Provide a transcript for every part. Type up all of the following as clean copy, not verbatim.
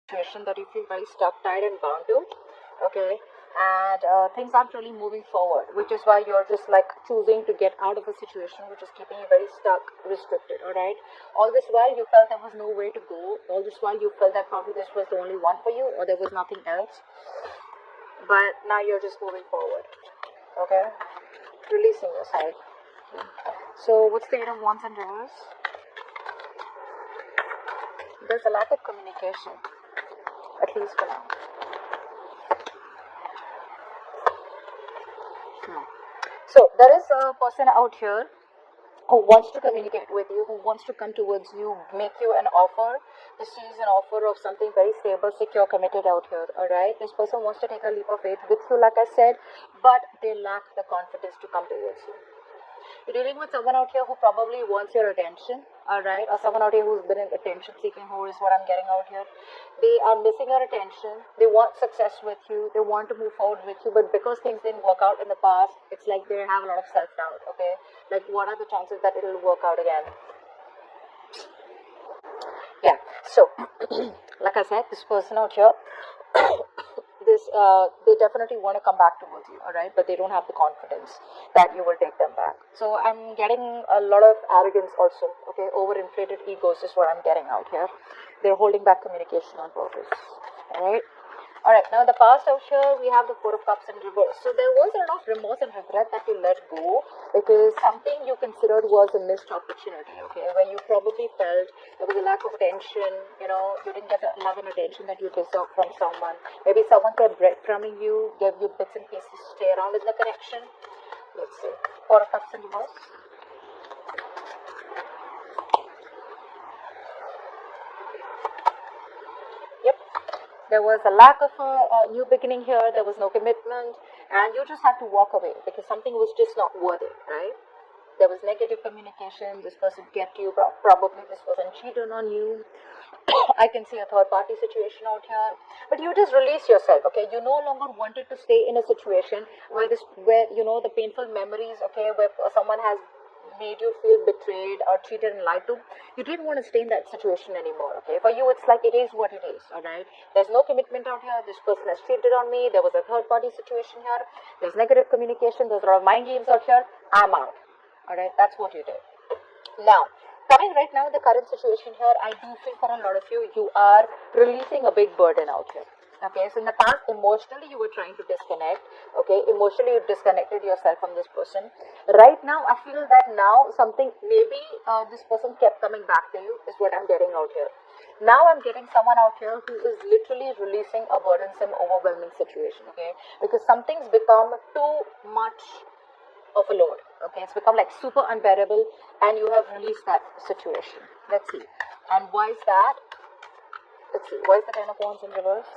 situation that you feel very stuck, tied, and bound to. Okay, and things aren't really moving forward, which is why you're just like choosing to get out of a situation which is keeping you very stuck, restricted. All right, all this while you felt there was no way to go. All this while you felt that probably this was the only one for you, or there was nothing else. But now you're just moving forward. Okay, releasing yourself. So, what's the Eight of Wands in reverse? There's a lack of communication, at least for now. So there is a person out here who wants to communicate with you, who wants to come towards you, make you an offer. This is an offer of something very stable, secure, committed out here. Alright, this person wants to take a leap of faith with you, like I said, but they lack the confidence to come towards you. You're dealing with someone out here who probably wants your attention, alright, or someone out here who's been in attention seeking, who is what I'm getting out here. They are missing your attention, they want success with you, they want to move forward with you, but because things didn't work out in the past, it's like they have a lot of self-doubt, okay? Like, what are the chances that it'll work out again? Yeah, so, like I said, this person out here, they definitely want to come back towards you, alright, but they don't have the confidence that you will take them back. So I'm getting a lot of arrogance also, okay, overinflated egos is what I'm getting out here. They're holding back communication on purpose, alright. Alright, now the past out here, we have the Four of Cups in reverse. So there was a lot of remorse and regret that you let go because something you considered was a missed opportunity, okay, where you probably felt there was a lack of attention, you know, you didn't get the love and attention that you deserved from someone. Maybe someone kept breadcrumbing you, gave you bits and pieces to stay around in the connection. Let's see. Four of Cups in reverse. There was a lack of a new beginning here. There was no commitment, and you just had to walk away because something was just not worth it, right? There was negative communication. This person kept you. Probably this person cheated on you. I can see a third party situation out here, but you just release yourself. Okay, you no longer wanted to stay in a situation where you know the painful memories. Okay, where someone has made you feel betrayed or cheated and lied to. You didn't want to stay in that situation anymore. Okay, for you it's like it is what it is. All right, there's no commitment out here. This person has cheated on me. There was a third party situation here. There's negative communication. There's a lot of mind games out here. I'm out. All right, that's what you did. Now, coming right now, the current situation here, I do feel for a lot of you, you are releasing a big burden out here. Okay, so in the past, emotionally, you were trying to disconnect. Okay, emotionally, you disconnected yourself from this person. Right now, I feel that now something, maybe this person kept coming back to you, is what I'm getting out here. Now I'm getting someone out here who is literally releasing a burdensome, overwhelming situation. Okay, because something's become too much of a load. Okay, it's become like super unbearable, and you have released that situation. Let's see. And why is that? Let's see. Why is the Ten of Wands in reverse?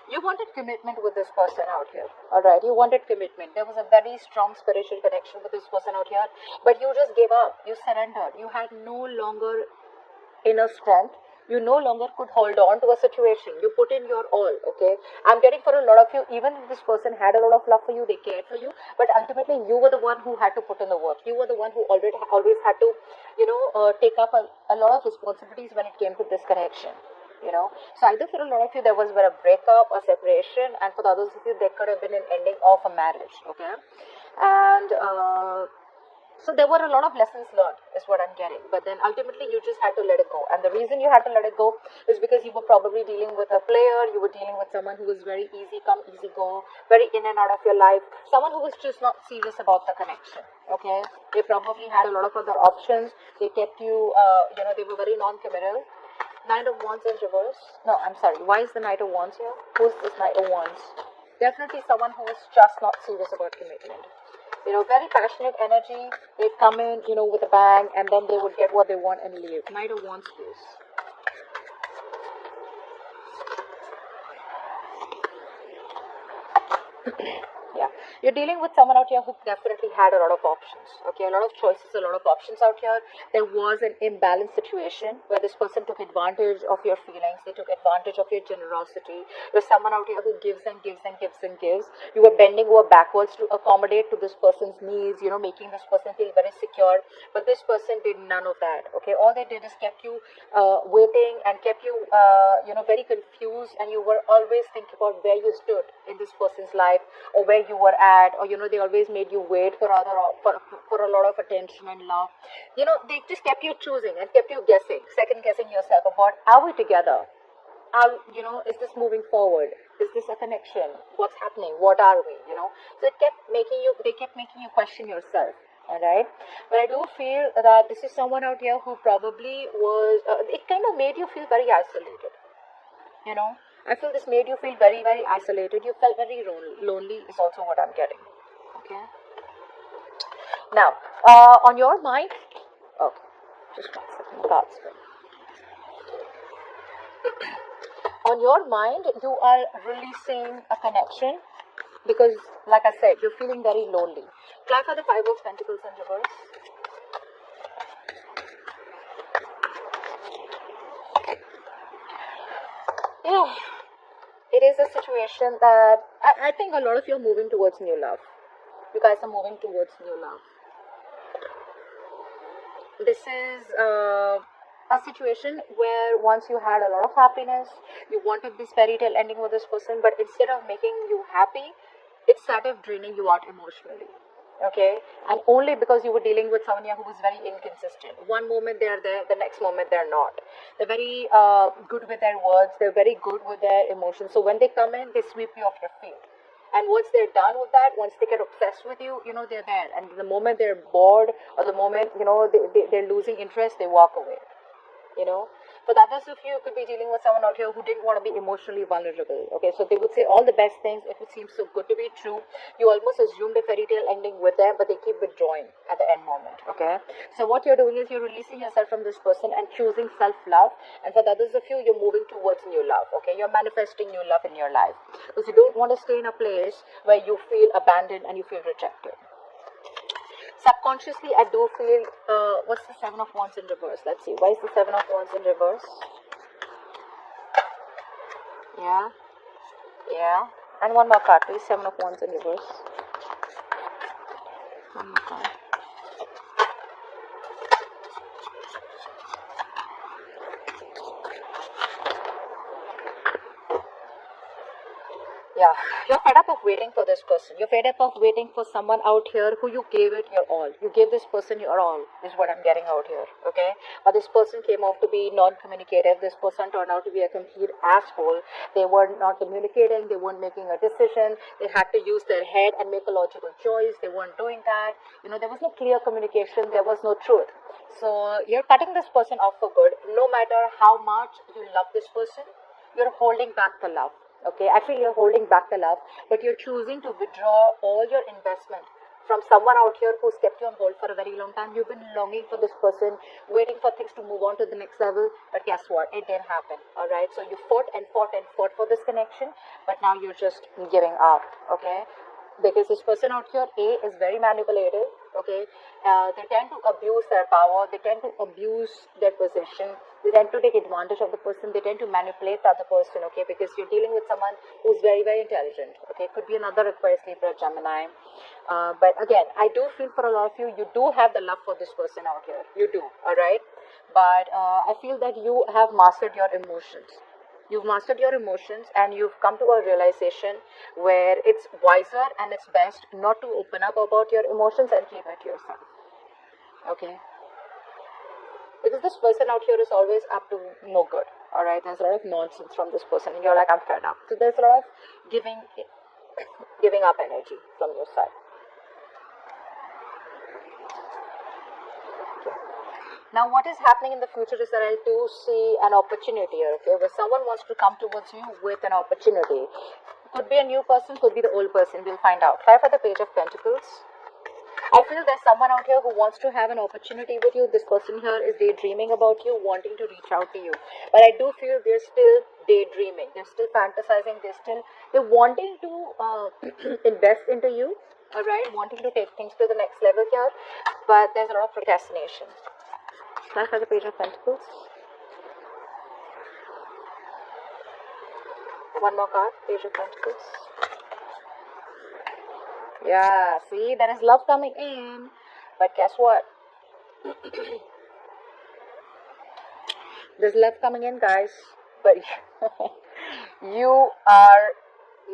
You wanted commitment with this person out here. Alright, you wanted commitment. There was a very strong spiritual connection with this person out here, but you just gave up. You surrendered. You had no longer inner strength. You no longer could hold on to a situation. You put in your all, okay? I'm getting for a lot of you, even if this person had a lot of love for you, they cared for you, but ultimately you were the one who had to put in the work. You were the one who always had to, take up a lot of responsibilities when it came to this connection. So either for a lot of you there was a breakup or separation, and for the others of you there could have been an ending of a marriage, okay? And so there were a lot of lessons learned is what I'm getting, but then ultimately you just had to let it go. And the reason you had to let it go is because you were probably dealing with a player, you were dealing with someone who was very easy come, easy go, very in and out of your life, someone who was just not serious about the connection, okay? They probably had a lot of other options. They kept you, they were very non-committal. Knight of Wands in reverse. No, I'm sorry. Why is the Knight of Wands here? Who's this Knight of Wands? Definitely someone who is just not serious about commitment. Very passionate energy. They come in, with a bang, and then they would get what they want and leave. Knight of Wands, please. Yeah. You're dealing with someone out here who definitely had a lot of options. Okay, a lot of choices, a lot of options out here. There was an imbalanced situation where this person took advantage of your feelings. They took advantage of your generosity. There's someone out here who gives and gives and gives and gives. You were bending over backwards to accommodate to this person's needs, making this person feel very secure. But this person did none of that. Okay, all they did is kept you waiting and kept you, very confused, and you were always thinking about where you stood in this person's life or where you were at, or they always made you wait for for a lot of attention and love. They just kept you choosing and kept you guessing, second guessing yourself about, are we together? Is this moving forward? Is this a connection? What's happening? What are we? So they kept making you question yourself. Alright, but I do feel that this is someone out here who probably was, it kind of made you feel very isolated. I feel this made you feel very, very isolated. You felt very lonely is also what I'm getting. Okay. Now, on your mind, just one second, cards. On your mind, you are releasing a connection because, like I said, you're feeling very lonely. Try for the Five of Pentacles in reverse. Yeah, it is a situation that I think a lot of you are moving towards new love. You guys are moving towards new love. This is a situation where once you had a lot of happiness, you wanted this fairy tale ending with this person, but instead of making you happy, it started draining you out emotionally. Okay, and only because you were dealing with someone who was very inconsistent. One moment they're there, the next moment they're not. They're very good with their words, they're very good with their emotions. So when they come in, they sweep you off your feet. And once they're done with that, once they get obsessed with you, they're there. And the moment they're bored, or the moment, they're losing interest, they walk away. For the others of you, could be dealing with someone out here who didn't want to be emotionally vulnerable. Okay, so they would say all the best things if it seems so good to be true. You almost assumed a fairy tale ending with them, but they keep withdrawing at the end moment. Okay, so what you're doing is you're releasing yourself from this person and choosing self-love. And for the others of you, you're moving towards new love. Okay, you're manifesting new love in your life because you don't want to stay in a place where you feel abandoned and you feel rejected. Subconsciously, I do feel, what's the Seven of Wands in reverse? Let's see. Why is the Seven of Wands in reverse? Yeah. And one more card, please. Seven of Wands in reverse. One more card. Yeah, you're fed up of waiting for this person. You're fed up of waiting for someone out here who you gave it your all. You gave this person your all, is what I'm getting out here, okay? But this person came out to be non-communicative. This person turned out to be a complete asshole. They were not communicating. They weren't making a decision. They had to use their head and make a logical choice. They weren't doing that. There was no clear communication. There was no truth. So you're cutting this person off for good. No matter how much you love this person, you're holding back the love. Okay, I feel you're holding back the love, but you're choosing to withdraw all your investment from someone out here who's kept you on hold for a very long time. You've been longing for this person, waiting for things to move on to the next level, but guess what? It didn't happen, all right? So you fought and fought and fought for this connection, but now you're just giving up, okay? Because this person out here, A, is very manipulative, okay? They tend to abuse their power. They tend to abuse their position. They tend to take advantage of the person. They tend to manipulate the other person, okay? Because you're dealing with someone who's very, very intelligent, okay? Could be another Aquarius, Libra, Gemini. But again, I do feel for a lot of you, you do have the love for this person out here. You do, all right? But I feel that you have mastered your emotions. You've mastered your emotions and you've come to a realization where it's wiser and it's best not to open up about your emotions and keep it to yourself. Okay? Because this person out here is always up to no good. Alright? There's a lot of nonsense from this person and you're like, I'm fed up. So there's a lot of giving up energy from your side. Now, what is happening in the future is that I do see an opportunity here, okay, where someone wants to come towards you with an opportunity. Could be a new person, could be the old person. We'll find out. Try for the Page of Pentacles. I feel there's someone out here who wants to have an opportunity with you. This person here is daydreaming about you, wanting to reach out to you. But I do feel they're still daydreaming. They're still fantasizing. They're wanting to invest into you. alright, wanting to take things to the next level here, but there's a lot of procrastination. Let's have the Page of Pentacles. One more card, Page of Pentacles. Yeah, see, there is love coming in, but guess what? There's love coming in, guys, but you are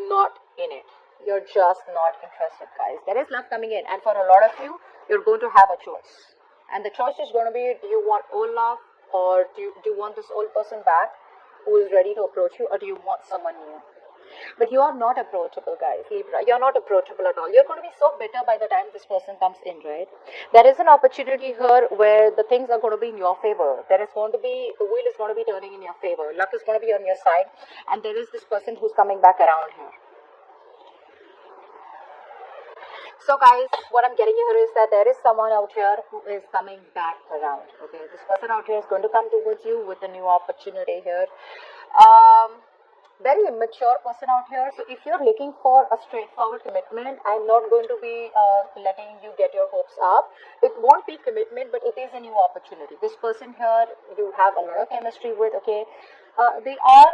not in it. You're just not interested, guys. There is love coming in, and for a lot of you, you're going to have a choice. And the choice is going to be, do you want old love, or do you want this old person back who is ready to approach you, or do you want someone new? But you are not approachable, guys, Libra. You're not approachable at all. You're going to be so bitter by the time this person comes in, right? There is an opportunity here where the things are going to be in your favor. There is going to be, the wheel is going to be turning in your favor. Luck is going to be on your side. And there is this person who's coming back around here. So guys, what I'm getting here is that there is someone out here who is coming back around. Okay, this person out here is going to come towards you with a new opportunity here. Very immature person out here. So if you're looking for a straightforward commitment, I'm not going to be letting you get your hopes up. It won't be commitment, but it is a new opportunity. This person here, you have a lot of chemistry with. Okay, they are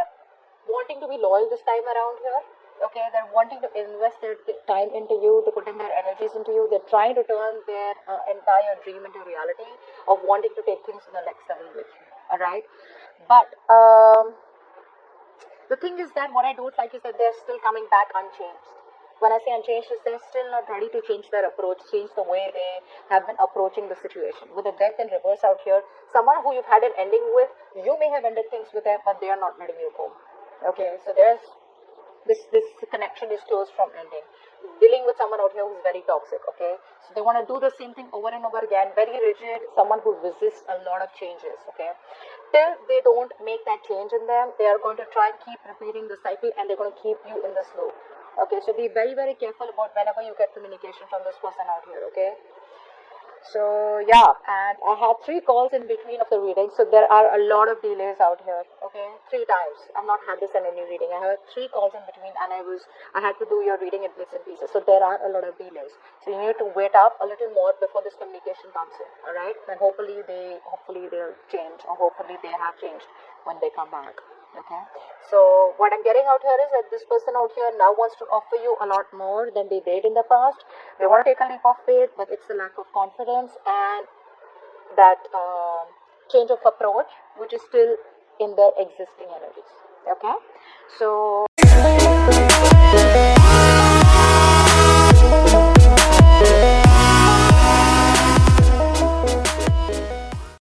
wanting to be loyal this time around here. Okay, they're wanting to invest their time into you, to put in their energies into you. They're trying to turn their entire dream into reality of wanting to take things to the next level with you. Alright, but the thing is that what I don't like is that they're still coming back unchanged. When I say unchanged, is they're still not ready to change their approach, change the way they have been approaching the situation. With the death in reverse out here, someone who you've had an ending with, you may have ended things with them, but they are not letting you go. Okay, so there's this connection is close from ending. Dealing with someone out here who's very toxic. Okay, so they want to do the same thing over and over again, very rigid, someone who resists a lot of changes. Okay, till they don't make that change in them, they are going to try and keep repeating the cycle, and they're going to keep you in this loop. Okay, so be very, very careful about whenever you get communication from this person out here. Okay, so yeah, and I had 3 calls in between of the reading, so there are a lot of delays out here. Okay, 3 times I've not had this in any reading. I have 3 calls in between, and I had to do your reading in bits and pieces, so there are a lot of delays. So you need to wait up a little more before this communication comes in. All right, and hopefully they'll change, or hopefully they have changed when they come back. Okay, so what I'm getting out here is that this person out here now wants to offer you a lot more than they did in the past. They want to take a leap of faith, but it's the lack of confidence and that change of approach which is still in their existing energies. Okay, so